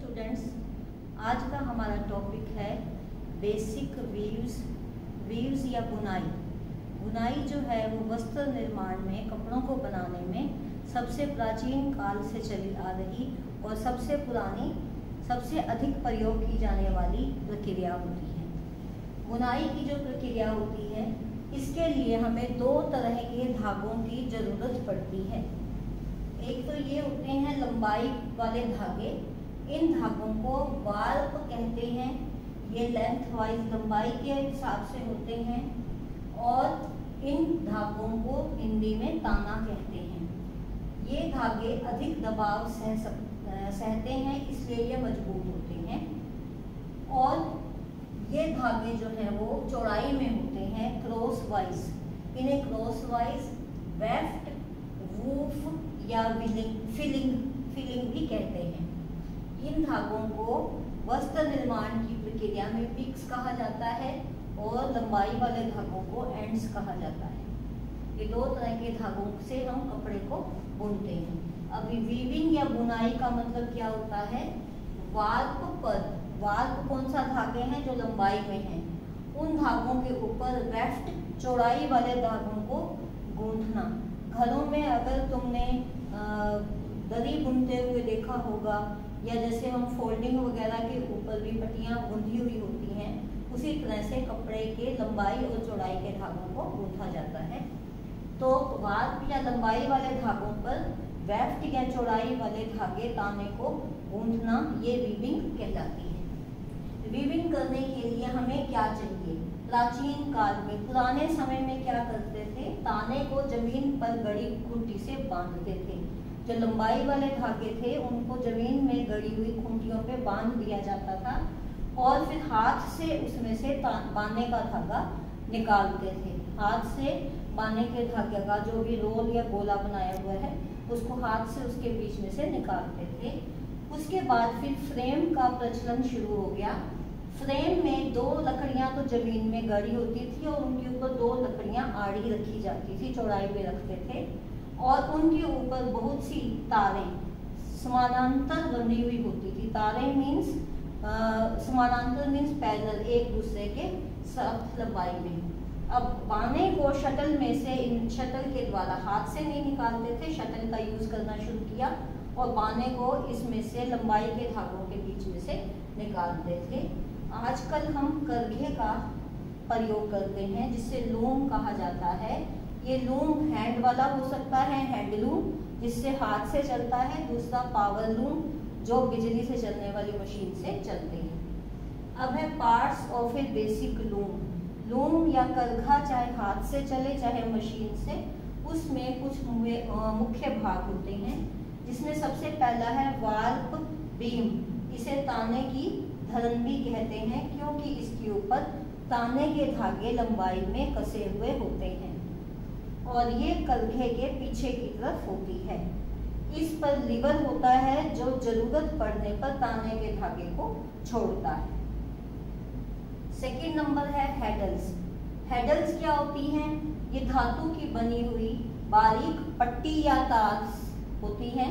Students, आज का हमारा टॉपिक है बेसिक वीव्स या बुनाई। बुनाई जो है वो वस्त्र निर्माण में, कपड़ों को बनाने में सबसे प्राचीन काल से चली आ रही और सबसे पुरानी, सबसे अधिक प्रयोग की जाने वाली प्रक्रिया होती है। बुनाई की जो प्रक्रिया होती है, इसके लिए हमें दो तरह के धागों की ज़रूरत पड़ती है। एक तो ये होते हैं लंबाई वाले धागे, इन धागों को वार्प कहते हैं। ये लेंथ वाइज लंबाई के हिसाब से होते हैं और इन धागों को हिंदी में ताना कहते हैं। ये धागे अधिक दबाव सहते हैं, इसलिए ये मजबूत होते हैं। और ये धागे जो हैं वो चौड़ाई में होते हैं क्रॉस वाइज। इन्हें क्रॉस वाइज वेफ्ट, वूफ या फिलिंग भी कहते हैं। इन धागों को वस्त्र निर्माण की प्रक्रिया में पिक्स कहा जाता है और लंबाई वाले धागों को एंड्स कहा जाता है। ये दो तरह के धागों से हम कपड़े को बुनते हैं। अभी वीविंग या बुनाई का मतलब क्या होता है? वार्प कौन सा धागे हैं जो लंबाई में हैं, उन धागों के ऊपर वेफ्ट, चौड़ाई वाले धागों को गूंथना। घरों में अगर तुमने दरी बुनते हुए देखा होगा, या जैसे हम फोल्डिंग वगैरह के ऊपर भी पट्टियाँ बुनी हुई होती हैं, उसी तरह से कपड़े के लंबाई और चौड़ाई के धागों को गूंथा जाता है। तो वार्प या लंबाई वाले धागों पर वेफ्ट या चौड़ाई वाले धागे ताने को गूंथना, ये वीविंग कहलाती है। वीविंग करने के लिए हमें क्या चाहिए? प्राचीन काल में, पुराने समय में क्या करते थे? ताने को जमीन पर गड़ी खूंटी से बांधते थे। जो लंबाई वाले धागे थे उनको जमीन में गड़ी हुई खूंटियों पे बांध दिया जाता था और फिर हाथ से उसमें से बांधने का धागा निकालते थे। हाथ से बांधने के धागे का जो भी रोल या गोला बनाया हुआ है, उसको हाथ से उसके बीच में से निकालते थे। उसके बाद फिर फ्रेम का प्रचलन शुरू हो गया। फ्रेम में दो लकड़ियां तो जमीन में गड़ी होती थी और उनके ऊपर दो लकड़ियां आड़ी रखी जाती थी, चौड़ाई पे रखते थे, और उनके ऊपर बहुत सी तारें समानांतर बनी हुई होती थी। तारें मीन्स समानांतर मीन्स पैरेलल, एक दूसरे के साथ लंबाई में। अब बाने को शटल में से, इन शटल के द्वारा हाथ से नहीं निकालते थे, शटल का यूज करना शुरू किया और बाने को इसमें से लंबाई के धागों के बीच में से निकालते थे। आजकल हम करघे का प्रयोग करते हैं, जिसे लूम कहा जाता है। ये लूम हैंड वाला हो सकता है, हैंडलूम जिससे हाथ से चलता है, दूसरा पावर लूम जो बिजली से चलने वाली मशीन से चलते हैं। अब है parts of A basic loom. Loom या करघा चाहे हाथ से चले चाहे मशीन से, उसमें कुछ मुख्य भाग होते हैं, जिसमें सबसे पहला है वार्प बीम। इसे ताने की धरन भी कहते हैं, क्योंकि इसके ऊपर ताने के धागे लंबाई में कसे हुए होते हैं और ये करघे के पीछे की तरफ होती है। इस पर लीवर होता है जो जरूरत पड़ने पर ताने के धागे को छोड़ता है। सेकंड नंबर है हैडल्स। हैडल्स क्या होती हैं? ये धातु की बनी हुई बारीक पट्टी या तार होती है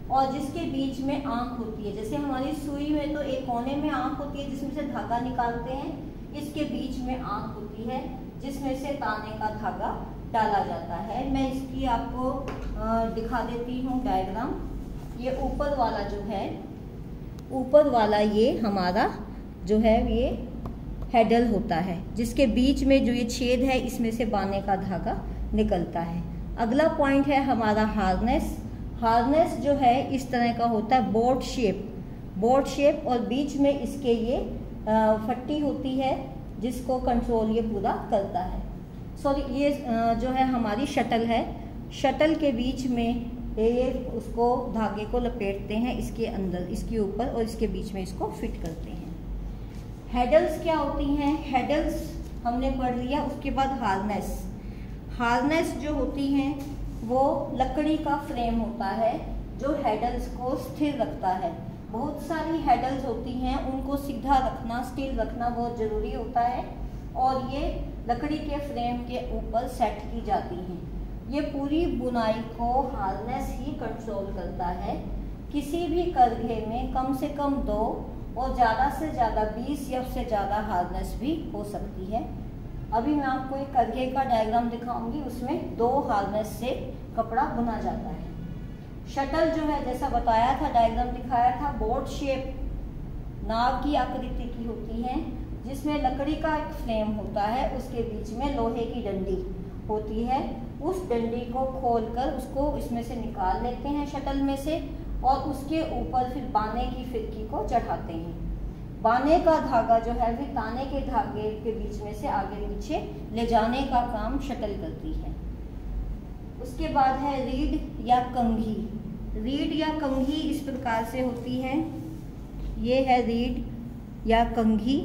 और जिसके बीच में आंख होती है। जैसे हमारी सुई में तो एक कोने में आंख होती है जिसमें से धागा निकालते हैं, इसके बीच में आंख होती है जिसमें से ताने का धागा डाला जाता है। मैं इसकी आपको दिखा देती हूँ डायग्राम। ये ऊपर वाला जो है, ऊपर वाला ये हमारा जो है ये हैडल होता है, जिसके बीच में जो ये छेद है इसमें से बाने का धागा निकलता है। अगला पॉइंट है हमारा हार्नेस। हार्नेस जो है इस तरह का होता है, बोट शेप और बीच में इसके ये फट्टी होती है जिसको कंट्रोल ये पूरा करता है। सॉरी, ये जो है हमारी शटल है। शटल के बीच में ये उसको धागे को लपेटते हैं इसके अंदर, इसके ऊपर, और इसके बीच में इसको फिट करते हैं। हैडल्स क्या होती हैं? हैडल्स हमने पढ़ लिया। उसके बाद हार्नेस जो होती हैं वो लकड़ी का फ्रेम होता है जो हैडल्स को स्थिर रखता है। बहुत सारी हैडल्स होती हैं, उनको सीधा रखना, स्टिल रखना बहुत ज़रूरी होता है और ये लकड़ी के फ्रेम के ऊपर सेट की जाती हैं। ये पूरी बुनाई को हार्नेस ही कंट्रोल करता है किसी भी करघे में कम से कम 2 और ज़्यादा से ज़्यादा 20 या उससे ज़्यादा हार्नेस भी हो सकती है। अभी मैं आपको एक करघे का डायग्राम दिखाऊंगी, उसमें 2 हार्नेस से कपड़ा बुना जाता है। शटल जो है जैसा बताया था, डायग्राम दिखाया था, बोट शेप नाव की आकृति की होती है, जिसमें लकड़ी का एक फ्रेम होता है, उसके बीच में लोहे की डंडी होती है। उस डंडी को खोलकर उसको इसमें से निकाल लेते हैं शटल में से, और उसके ऊपर फिर बाने की फिरकी को चढ़ाते हैं। बाने का धागा जो है फिर ताने के धागे के बीच में से आगे पीछे ले जाने का काम शटल करती है। उसके बाद है रीड या कंघी। रीड या कंघी इस प्रकार से होती है, ये है रीड या कंघी।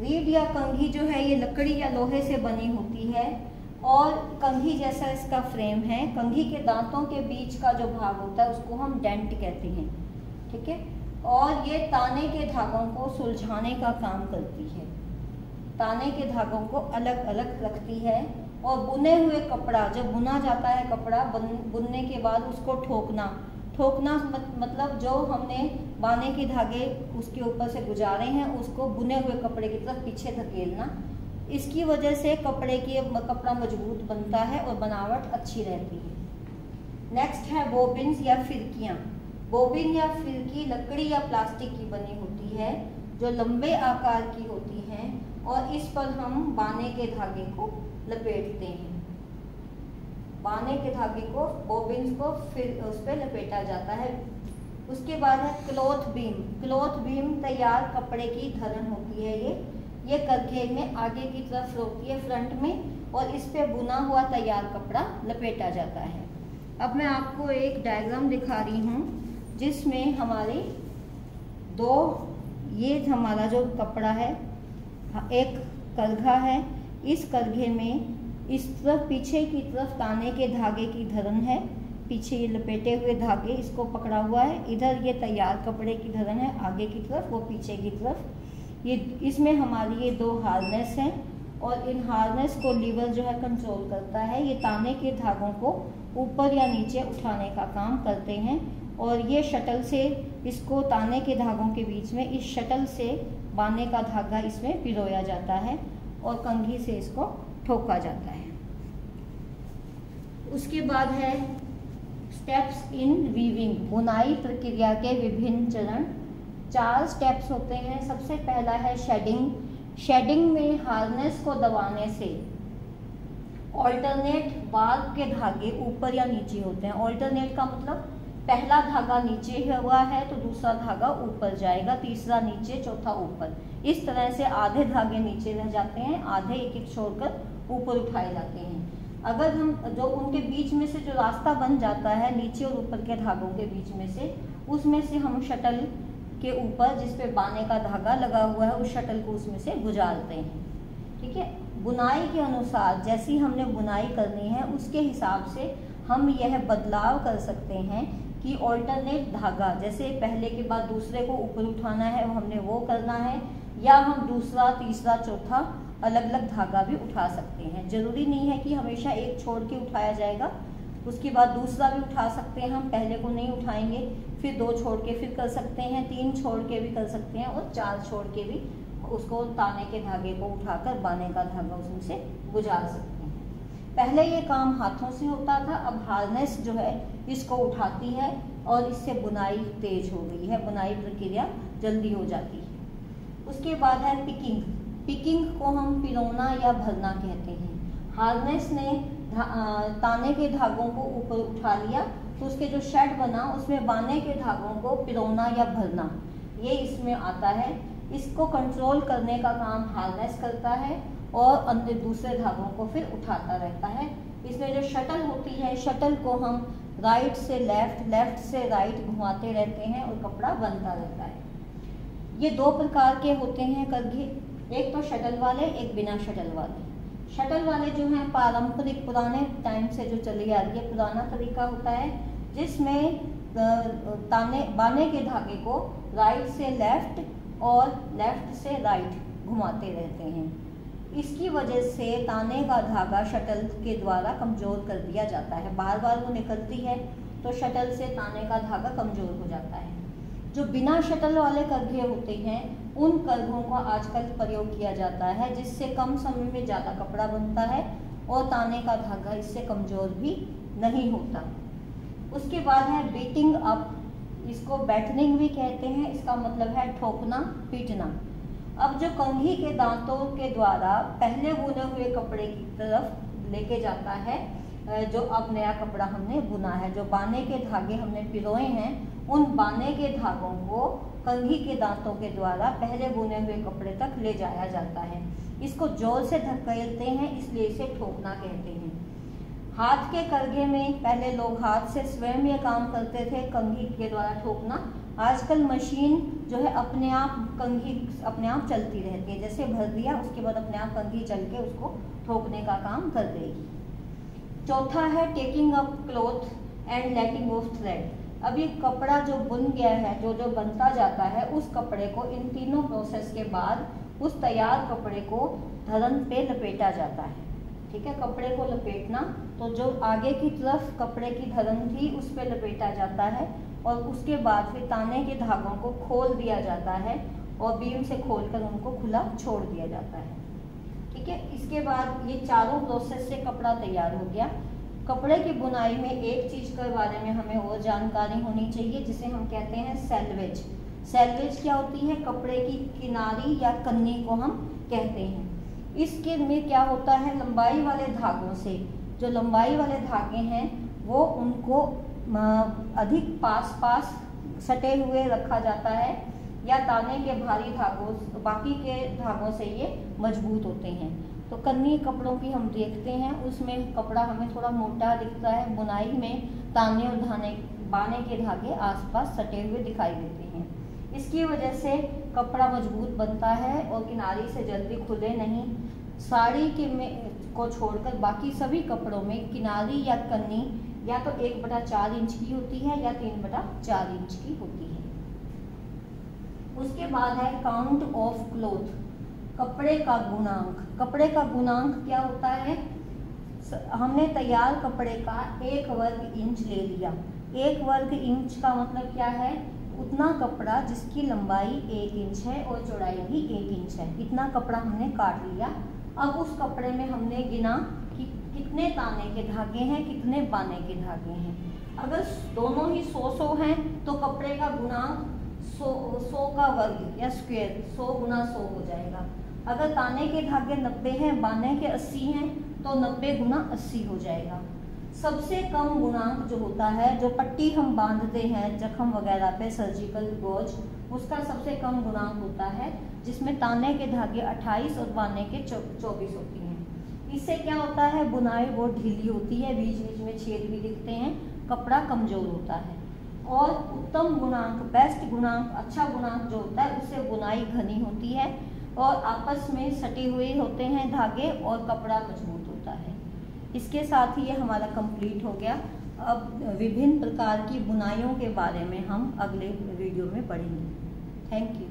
रीड या कंघी जो है ये लकड़ी या लोहे से बनी होती है, और कंघी जैसा इसका फ्रेम है। कंघी के दांतों के बीच का जो भाग होता है उसको हम डेंट कहते हैं, ठीक है। और ये ताने के धागों को सुलझाने का काम करती है, ताने के धागों को अलग अलग रखती है। और बुने हुए कपड़ा, जब बुना जाता है कपड़ा, बुनने के बाद उसको ठोकना मतलब जो हमने बाने के धागे उसके ऊपर से गुजारे हैं उसको बुने हुए कपड़े की तरफ पीछे धकेलना। इसकी वजह से कपड़ा मजबूत बनता है और बनावट अच्छी रहती है। नेक्स्ट है बोबिन्स या फिरकियाँ। बोबिन या फिरकी लकड़ी या प्लास्टिक की बनी होती है, जो लंबे आकार की होती हैं, और इस पर हम बाने के धागे को लपेटते हैं। बाने के धागे को, बोबिन्स को फिर उस पर लपेटा जाता है। उसके बाद है क्लॉथ बीम। क्लॉथ बीम तैयार कपड़े की धरन होती है। ये करघे में आगे की तरफ होती है फ्रंट में, और इस पे बुना हुआ तैयार कपड़ा लपेटा जाता है। अब मैं आपको एक डायग्राम दिखा रही हूँ, जिसमें हमारे ये हमारा जो कपड़ा है, एक करघा है। इस करघे में इस तरफ पीछे की तरफ ताने के धागे की धरन है, पीछे ये लपेटे हुए धागे इसको पकड़ा हुआ है। इधर ये तैयार कपड़े की धरन है आगे की तरफ, वो पीछे की तरफ। ये इसमें हमारी ये 2 हार्नेस हैं, और इन हार्नेस को लीवर जो है कंट्रोल करता है। ये ताने के धागों को ऊपर या नीचे उठाने का काम करते हैं, और ये शटल से इसको ताने के धागों के बीच में इस शटल से बाने का धागा इसमें पिरोया जाता है, और कंघी से इसको ठोका जाता है। उसके बाद है स्टेप्स इन वीविंग। बुनाई प्रक्रिया के विभिन्न चरण। 4 स्टेप्स होते हैं। सबसे पहला है शेडिंग। शेडिंग में हार्नेस को दबाने से ऑल्टरनेट बार के धागे ऊपर या नीचे होते हैं। ऑल्टरनेट का मतलब पहला धागा नीचे हुआ है तो दूसरा धागा ऊपर जाएगा, तीसरा नीचे, चौथा ऊपर। इस तरह से आधे धागे नीचे रह जाते हैं, आधे एक एक छोड़कर ऊपर उठाए जाते हैं। अगर हम जो उनके बीच में से जो रास्ता बन जाता है नीचे और ऊपर के धागों के बीच में से, उसमें से हम शटल के ऊपर जिस पे बाने का धागा लगा हुआ है उस शटल को उसमें से गुजारते हैं, ठीक है। बुनाई के अनुसार जैसी हमने बुनाई करनी है उसके हिसाब से हम यह बदलाव कर सकते हैं कि ऑल्टरनेट धागा, जैसे पहले के बाद दूसरे को ऊपर उठाना है हमने वो करना है, या हम दूसरा, तीसरा, चौथा अलग अलग धागा भी उठा सकते हैं। जरूरी नहीं है कि हमेशा एक छोड़ के उठाया जाएगा, उसके बाद दूसरा भी उठा सकते हैं। हम पहले को नहीं उठाएंगे, फिर 2 छोड़ के फिर कर सकते हैं, 3 छोड़ के भी कर सकते हैं, और 4 छोड़ के भी उसको ताने के धागे को उठाकर बाने का धागा उसमें से गुजार सकते हैं। पहले ये काम हाथों से होता था, अब हार्नेस जो है इसको उठाती है और इससे बुनाई तेज हो गई है, बुनाई प्रक्रिया जल्दी हो जाती है। उसके बाद है पिकिंग। पिकिंग को हम पिरोना या भरना कहते हैं। हार्नेस ने ताने के धागों को ऊपर उठा लिया तो उसके जो शेड बना उसमें बाने के धागों को पिरोना या भरना, ये इसमें आता है। इसको कंट्रोल करने का काम हार्नेस करता है और अन्य दूसरे धागों को फिर उठाता रहता है। इसमें जो शटल होती है, शटल को हम राइट से लेफ्ट, लेफ्ट से राइट घुमाते रहते हैं और कपड़ा बनता रहता है। ये 2 प्रकार के होते हैं करघे, एक तो शटल वाले, एक बिना शटल वाले। शटल वाले जो हैं पारंपरिक पुराने टाइम से जो चली आ रही है, पुराना तरीका होता है जिसमें बाने के धागे को राइट से लेफ्ट और लेफ्ट से राइट घुमाते रहते हैं। इसकी वजह से ताने का धागा शटल के द्वारा कमजोर कर दिया जाता है, बार बार वो निकलती है तो शटल से ताने का धागा कमज़ोर हो जाता है। जो बिना शटल वाले करघे होते हैं उन करघों का आजकल प्रयोग किया जाता है, जिससे कम समय में ज़्यादा कपड़ा बनता है और ताने का धागा इससे कमज़ोर भी नहीं होता। उसके बाद है बीटिंग अप, इसको बैटनिंग भी कहते हैं। इसका मतलब है ठोकना, पीटना। अब जो कंघी के दांतों के द्वारा पहले बुने हुए कपड़े की तरफ लेके जाता है, जो अब नया कपड़ा हमने बुना है, जो बाने के धागे हमने पिरोए हैं, उन बाने के धागों को कंघी के दांतों के द्वारा पहले बुने हुए कपड़े तक ले जाया जाता है। इसको जोर से धकेलते हैं, इसलिए इसे ठोकना कहते हैं। हाथ के करघे में पहले लोग हाथ से स्वयं ये काम करते थे, कंघी के द्वारा ठोकना। आजकल मशीन जो है अपने आप कंघी अपने आप चलती रहती है, जैसे भर दिया उसके बाद अपने आप कंघी चल के उसको ठोकने का काम कर देगी। चौथा है taking up cloth and letting of thread. अब ये कपड़ा जो बुन गया है, जो बनता जाता है, उस कपड़े को इन तीनों प्रोसेस के बाद उस तैयार कपड़े को धरन पे लपेटा जाता है। ठीक है, कपड़े को लपेटना, तो जो आगे की तरफ कपड़े की धरन थी उस पे लपेटा जाता है और उसके बाद फिर ताने के धागों को खोल दिया जाता है और बीम से खोलकर उनको खुला छोड़ दिया जाता है। ठीक है, इसके बाद ये चारों प्रोसेस से कपड़ा तैयार हो गया। कपड़े की बुनाई में एक चीज़ के बारे में हमें और जानकारी होनी चाहिए, जिसे हम कहते हैं सेल्वेज। सेल्वेज क्या होती है? कपड़े की किनारी या कन्नी को हम कहते हैं। इसके में क्या होता है, लंबाई वाले धागों से, जो लंबाई वाले धागे हैं वो उनको अधिक पास पास सटे हुए रखा जाता है, या ताने के भारी धागों, बाकी के धागों से ये मजबूत होते हैं। तो कन्नी कपड़ों की हम देखते हैं, उसमें कपड़ा हमें थोड़ा मोटा दिखता है, बुनाई में ताने और बाने के धागे आसपास सटे हुए दिखाई देते हैं। इसकी वजह से कपड़ा मजबूत बनता है और किनारी से जल्दी खुले नहीं। साड़ी के को छोड़कर बाकी सभी कपड़ों में किनारी या कन्नी या तो 1/4 इंच की होती है या 3/4 इंच की होती है। उसके बाद है काउंट ऑफ क्लॉथ, कपड़े का गुणांक। कपड़े का गुणांक क्या होता है? हमने तैयार कपड़े का 1 वर्ग इंच ले लिया। 1 वर्ग इंच का मतलब क्या है? उतना कपड़ा जिसकी लंबाई 1 इंच है और चौड़ाई भी 1 इंच है, इतना कपड़ा हमने काट लिया। अब उस कपड़े में हमने गिना कि कितने ताने के धागे हैं, कितने बाने के धागे हैं। अगर दोनों ही 100 हैं तो कपड़े का गुणांक 100 का वर्ग या स्क्वायर 100 × 100 हो जाएगा। अगर ताने के धागे 90 हैं, बाने के 80 हैं, तो 90 × 80 हो जाएगा। सबसे कम गुणांक जो होता है, जो पट्टी हम बांधते हैं जख्म वगैरह पे, सर्जिकल गोज, उसका सबसे कम गुणांक होता है, जिसमें ताने के धागे 28 और बाने के 24 होती हैं। इससे क्या होता है? बुनाई बहुत ढीली होती है, बीच बीच में छेद भी दिखते हैं, कपड़ा कमजोर होता है। और उत्तम गुणांक, बेस्ट गुणांक, अच्छा गुणांक जो होता है, उससे बुनाई घनी होती है और आपस में सटे हुए होते हैं धागे और कपड़ा मजबूत होता है। इसके साथ ही ये हमारा कंप्लीट हो गया। अब विभिन्न प्रकार की बुनाइयों के बारे में हम अगले वीडियो में पढ़ेंगे। Thank you.